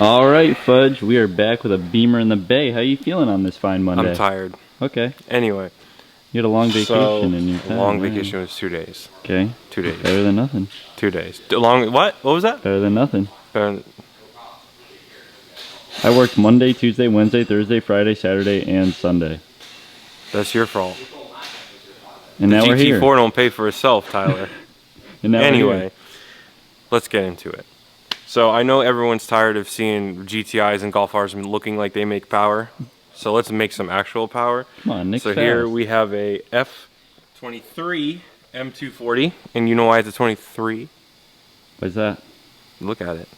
All right, Fudge, we are back with a Beamer in the Bay. How you feeling on this fine Monday? I'm tired. Okay. Anyway. You had a long vacation and you're tired. Long vacation was 2 days. Okay. 2 days. Better than nothing. 2 days. Long, what? What was that? Better than nothing. Better than... I worked Monday, Tuesday, Wednesday, Thursday, Friday, Saturday, and Sunday. That's your fault. And now we're here. GT4 don't pay for itself, Tyler. And now anyway, let's get into it. So I know everyone's tired of seeing GTIs and Golf Rs looking like they make power. So let's make some actual power. Come on, Nick. So here we have a F23 M240, and you know why it's a 23? What's that? Look at it.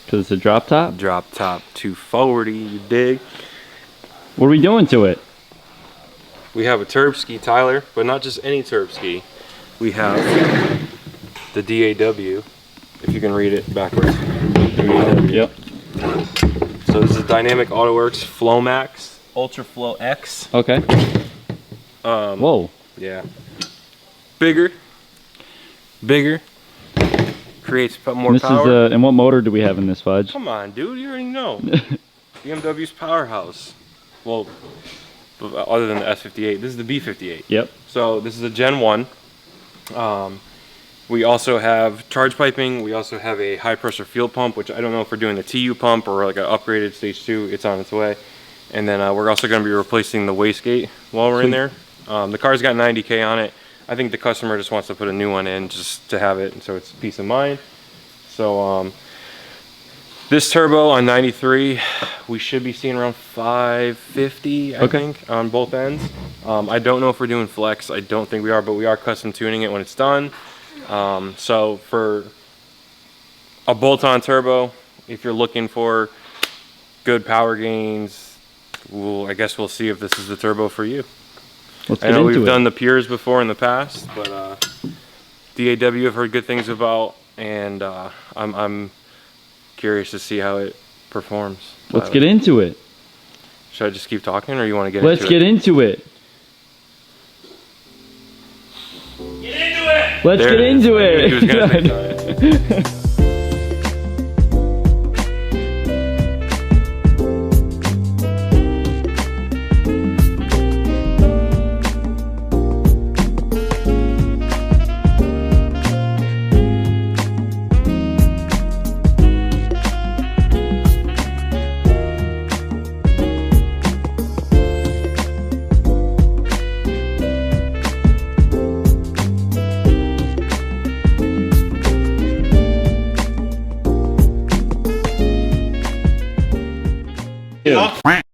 Because it's a drop top? Drop top 240, you dig? What are we doing to it? We have a turb ski, Tyler, but not just any turb ski. We have the DAW, if you can read it backwards. DAW. Yep. So this is Dynamic AutoWorks Flomax Ultra Flow X. Okay. Whoa. Yeah. Bigger. Creates more power. And what motor do we have in this, Fudge? Come on, dude, you already know. BMW's powerhouse. Well, other than the S58, this is the B58. Yep. So this is a Gen 1. We also have charge piping. We also have a high pressure fuel pump, which I don't know if we're doing the TU pump or like an upgraded stage 2. It's on its way. And then we're also going to be replacing the wastegate while we're in there. The car's got 90K on it. I think the customer just wants to put a new one in just to have it, and so it's peace of mind. So this turbo on 93, we should be seeing around 550, I think, on both ends. I don't know if we're doing flex. I don't think we are, but we are custom tuning it when it's done. So for a bolt-on turbo, if you're looking for good power gains, I guess we'll see if this is the turbo for you. I know we've done the Pures before in the past, but DAW I've heard good things about, and I'm curious to see how it performs. Let's get into it. Should I just keep talking, or you want to get into it? Let's get into it. Get into it! Let's get into it. He was gonna take time.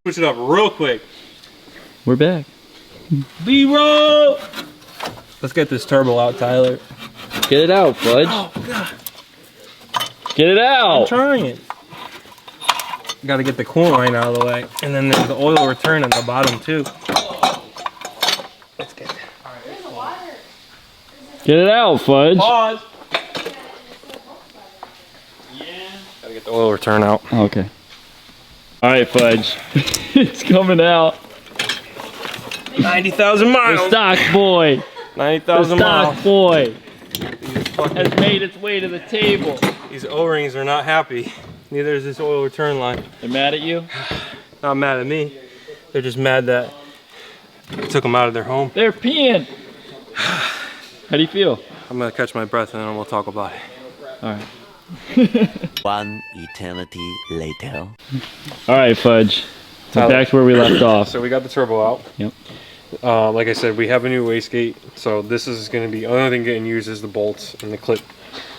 Push it up real quick. We're back. B-roll! Let's get this turbo out, Tyler. Get it out, Fudge. Oh, God. Get it out. I'm trying. Got to get the coolant line out of the way. And then there's the oil return at the bottom, too. Let's get it. Get it out, Fudge. Pause. Yeah. Got to get the oil return out. Okay. All right, Fudge. It's coming out. 90,000 miles. The stock boy. 90,000 miles. The stock boy has made its way to the table. These O-rings are not happy. Neither is this oil return line. They're mad at you? Not mad at me. They're just mad that I took them out of their home. They're peeing. How do you feel? I'm gonna catch my breath and then we'll talk about it. All right. One eternity later. All right, Fudge. So back to where we left off. So we got the turbo out. Yep. Like I said, we have a new wastegate. So this is going to be, only thing getting used is the bolts and the clip.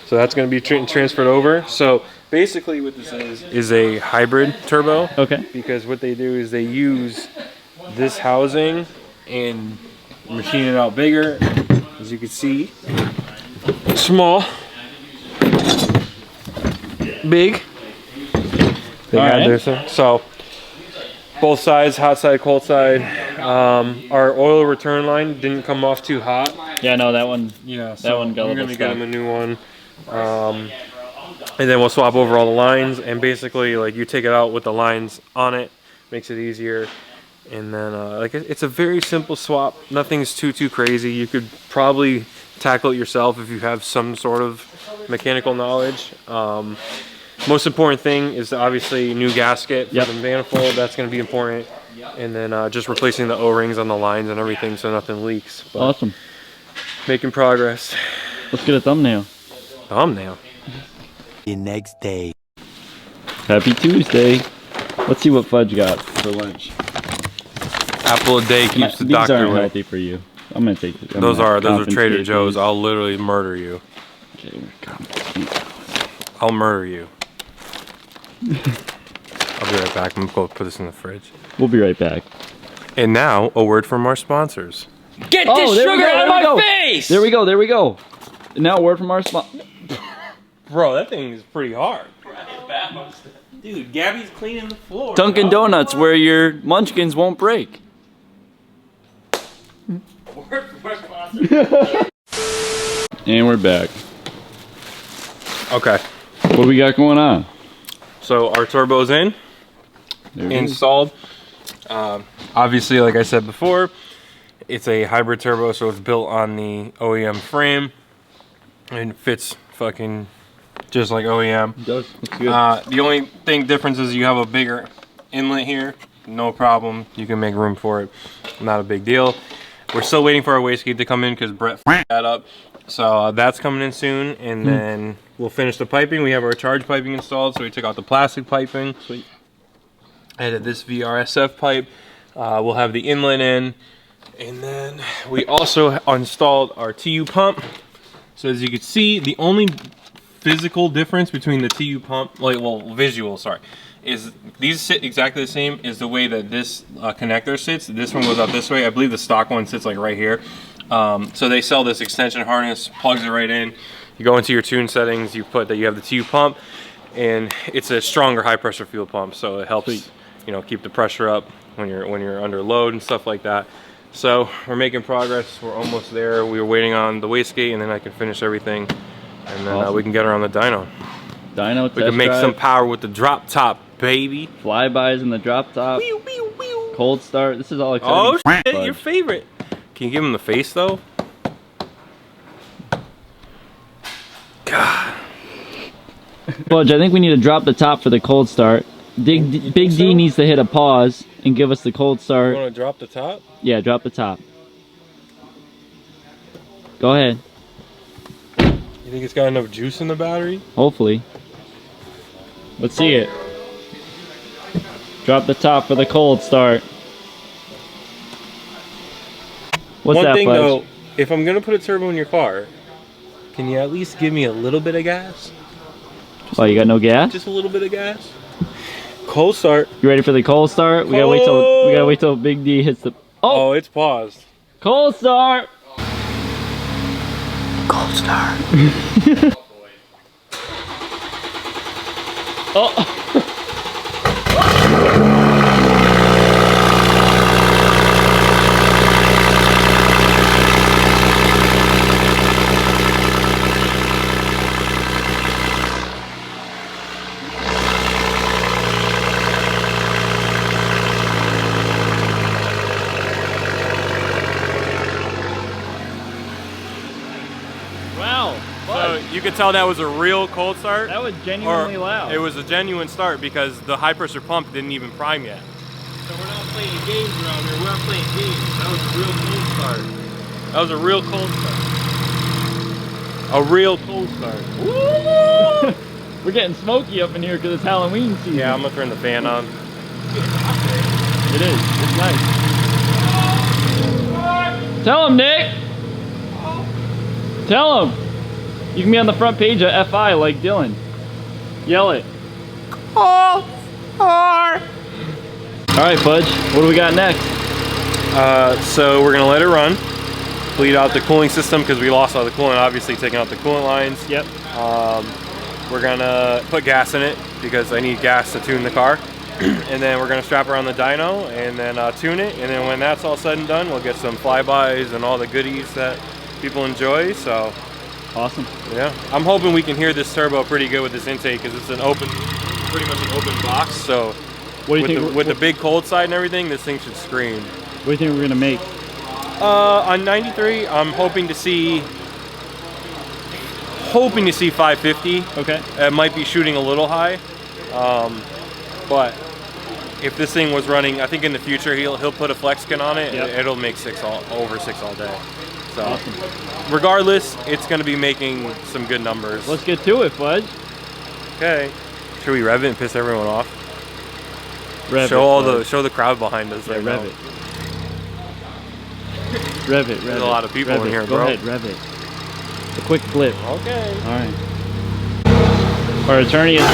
So that's going to be transferred over. So basically what this is a hybrid turbo. Okay. Because what they do is they use this housing and machine it out bigger. As you can see, small, big. They had their thing. So both sides, hot side, cold side. Our oil return line didn't come off too hot. Yeah, no, that one. Yeah, so that one got we're gonna get them a new one. And then we'll swap over all the lines, and basically, like, you take it out with the lines on it, makes it easier. And then, like, it's a very simple swap. Nothing's too crazy. You could probably tackle it yourself if you have some sort of mechanical knowledge. most important thing is obviously new gasket for Yep. the manifold. That's going to be important. And then just replacing the O-rings on the lines and everything so nothing leaks. But Awesome. making progress. Let's get a thumbnail. Thumbnail. The next day. Happy Tuesday. Let's see what Fudge got for lunch. Apple a day keeps the These doctor aren't away. healthy for you. I'm gonna take this. Those are Trader Joe's. I'll literally murder you. Okay, we're confiscating. I'll murder you. I'll be right back. I'm gonna go put this in the fridge. We'll be right back. And now, a word from our sponsors. Get Oh, this there we sugar go, out of there we my go. face! There we go. There we go. And now a word from our sponsor. Bro, that thing is pretty hard. Dude, Gabby's cleaning the floor. Dunkin' Donuts, where your munchkins won't break. And we're back. Okay. What do we got going on? So our turbo's in. There it is. Installed. Obviously, like I said before, it's a hybrid turbo, so it's built on the OEM frame and fits fucking just like OEM. It does. Looks good. The only thing difference is you have a bigger inlet here. No problem. You can make room for it. Not a big deal. We're still waiting for our wastegate to come in because Brett f***ed that up. So that's coming in soon, and then we'll finish the piping. We have our charge piping installed, so we took out the plastic piping. Sweet. Added this VRSF pipe. We'll have the inlet in, and then we also installed our TU pump. So as you can see, the only physical difference between the TU pump, visual, sorry, is these sit exactly the same as the way that this connector sits. This one goes out this way. I believe the stock one sits like right here. So they sell this extension harness, plugs it right in. You go into your tune settings, you put that you have the TU pump, and it's a stronger high pressure fuel pump, so it helps Sweet. you know, keep the pressure up when you're under load and stuff like that. So we're making progress. We're almost there. We were waiting on the wastegate, and then I can finish everything, and then Awesome. we can get her on the dyno. Dyno We test can make drive, some power with the drop top, baby. flybys in the drop top, cold start. This is all exciting. Oh shit, Fudge. your favorite. Can you give him the face though? God. Fudge, I think we need to drop the top for the cold start. Big D so? needs to hit a pause and give us the cold You start. want to drop the top? Yeah, drop the top. Go ahead. You think it's got enough juice in the battery? Hopefully. Let's see it. Drop the top for the cold start. What's One that, thing Fudge? though, if I'm gonna put a turbo in your car, can you at least give me a little bit of gas? Oh, you got no gas? Just a little bit of gas. Cold start. You ready for the cold start? We gotta wait till Big D hits the. Oh, it's paused. Cold start. Cold start. Oh. Wow. So you could tell that was a real cold start. That was Or genuinely loud. it was a genuine start because the high pressure pump didn't even prime yet. So we're not playing games around here. We're not playing games. That was a real cold start. That was a real cold start. A real cold start. We're getting smoky up in here because it's Halloween season. Yeah, I'm gonna turn the fan on. It is. It's nice. Tell him, Nick. Tell him. You can be on the front page of FI like Dylan. Yell it. All right, Fudge. What do we got next? So we're gonna let it run. Bleed out the cooling system because we lost all the coolant, obviously taking out the coolant lines. Yep. We're gonna put gas in it because I need gas to tune the car. And then we're gonna strap her on the dyno and then tune it. And then when that's all said and done, we'll get some flybys and all the goodies that people enjoy. So Awesome. yeah, I'm hoping we can hear this turbo pretty good with this intake because it's an open, pretty much an open box. So What do you think? with the big cold side and everything, this thing should scream. What do you think we're gonna make? On 93, I'm hoping to see hoping to see 550. Okay. It might be shooting a little high, but if this thing was running, I think in the future he'll put a FlexKin on it. Yep. It'll make over six all day. So Awesome. regardless, it's going to be making some good numbers. Let's get to it, Fudge. Okay. Should we rev it and piss everyone off? Rev Show the crowd behind us. Yeah, right rev now. it. Rev it. There's a lot of people rev in it. here, Go bro. ahead, rev it. A quick flip. Okay. All right. Our attorney is.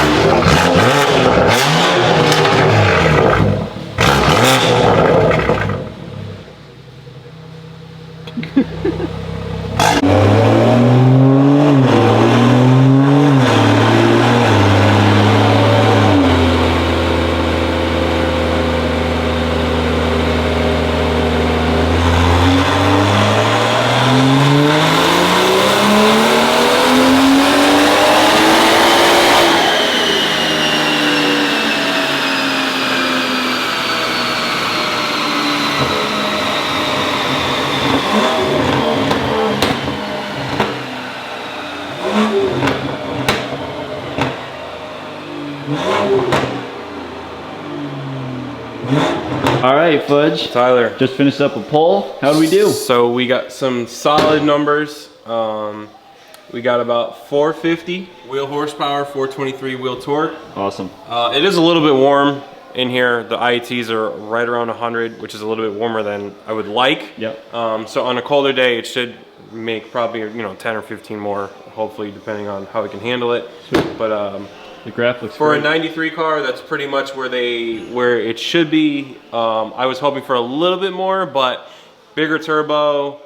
All right, Fudge. Tyler. Just finished up a poll. How do we do? So we got some solid numbers. We got about 450 wheel horsepower, 423 wheel torque. Awesome. It is a little bit warm in here. The IETs are right around 100, which is a little bit warmer than I would like. Yep. So on a colder day, it should make probably 10 or 15 more, hopefully, depending on how we can handle it. Sweet. But The graph looks for great. a 93 car, that's pretty much where it should be. I was hoping for a little bit more, but bigger turbo,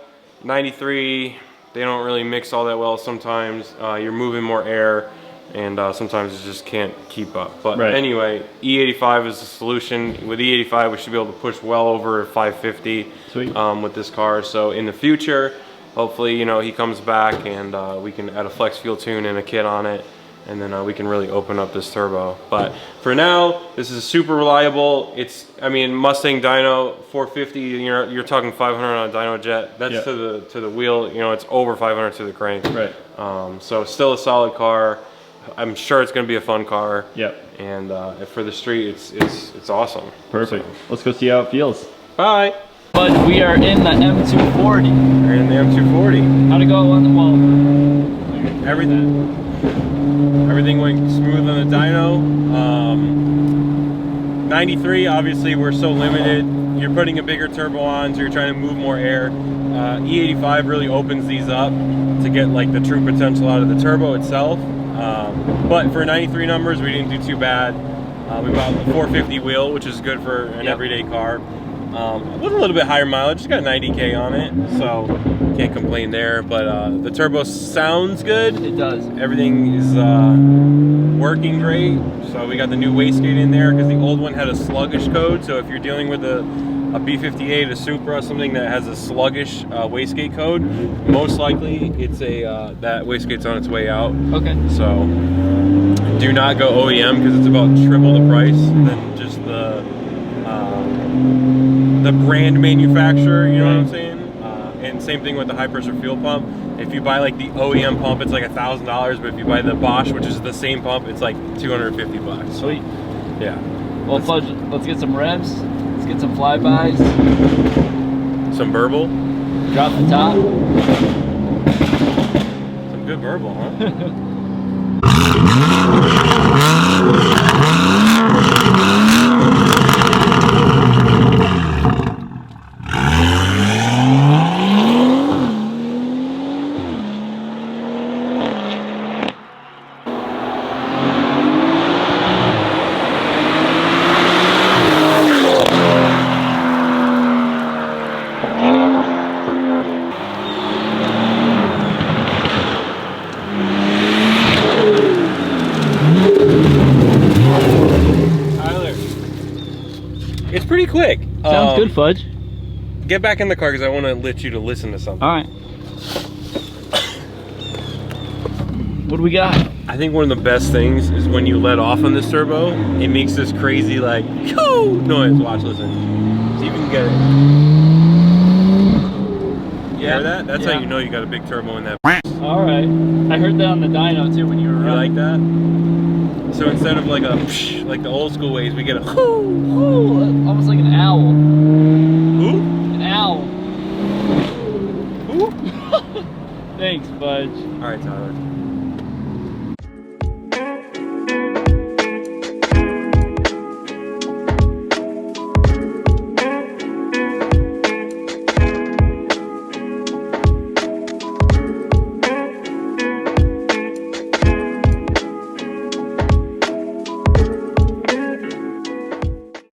93, they don't really mix all that well sometimes. You're moving more air, and sometimes it just can't keep up. But Right. anyway, E85 is the solution. With E85, we should be able to push well over 550 Sweet. with this car. So in the future, hopefully, he comes back and we can add a flex fuel tune and a kit on it. And then we can really open up this turbo. But for now, this is super reliable. Mustang dyno 450. You're talking 500 on a dyno jet. That's Yeah. to the wheel. It's over 500 to the crank. Right. So still a solid car. I'm sure it's going to be a fun car. Yep. And for the street, it's awesome. Perfect. So, Let's go see how it feels. bye. But we are in the M240. We're in the M240. How'd it go on the wall? Everything went smooth on the dyno. 93, obviously we're so limited. You're putting a bigger turbo on, so you're trying to move more air. E85 really opens these up to get like the true potential out of the turbo itself. But for 93 numbers, we didn't do too bad. We bought a 450 wheel, which is good for an everyday car. With a little bit higher mileage, it's got 90K on it, so can't complain there. But the turbo sounds good. It does. Everything is working great. So we got the new wastegate in there because the old one had a sluggish code. So if you're dealing with a B58, a Supra, something that has a sluggish wastegate code, most likely it's that wastegate's on its way out. Okay. So do not go OEM because it's about triple the price than just the brand manufacturer, you know what I'm saying? And same thing with the high pressure fuel pump. If you buy like the OEM pump, it's like $1,000, but if you buy the Bosch, which is the same pump, it's like 250 bucks. Sweet. Yeah. Well, Fudge, let's get some revs. Let's get some flybys. Some burble. Drop the top. Some good burble, huh? It's pretty quick. Sounds good, Fudge. Get back in the car because I want to let you to listen to something. All right. What do we got? I think one of the best things is when you let off on this turbo, it makes this crazy like noise. Watch, listen. See if you can get it. You hear that? That's Yeah. how you know you got a big turbo in that. All right. I heard that on the dyno too when you were You running. like that? So instead of like a like the old school ways, we get a Ooh, almost like an owl. who? An owl. Who? Thanks, Budge. All right, Tyler.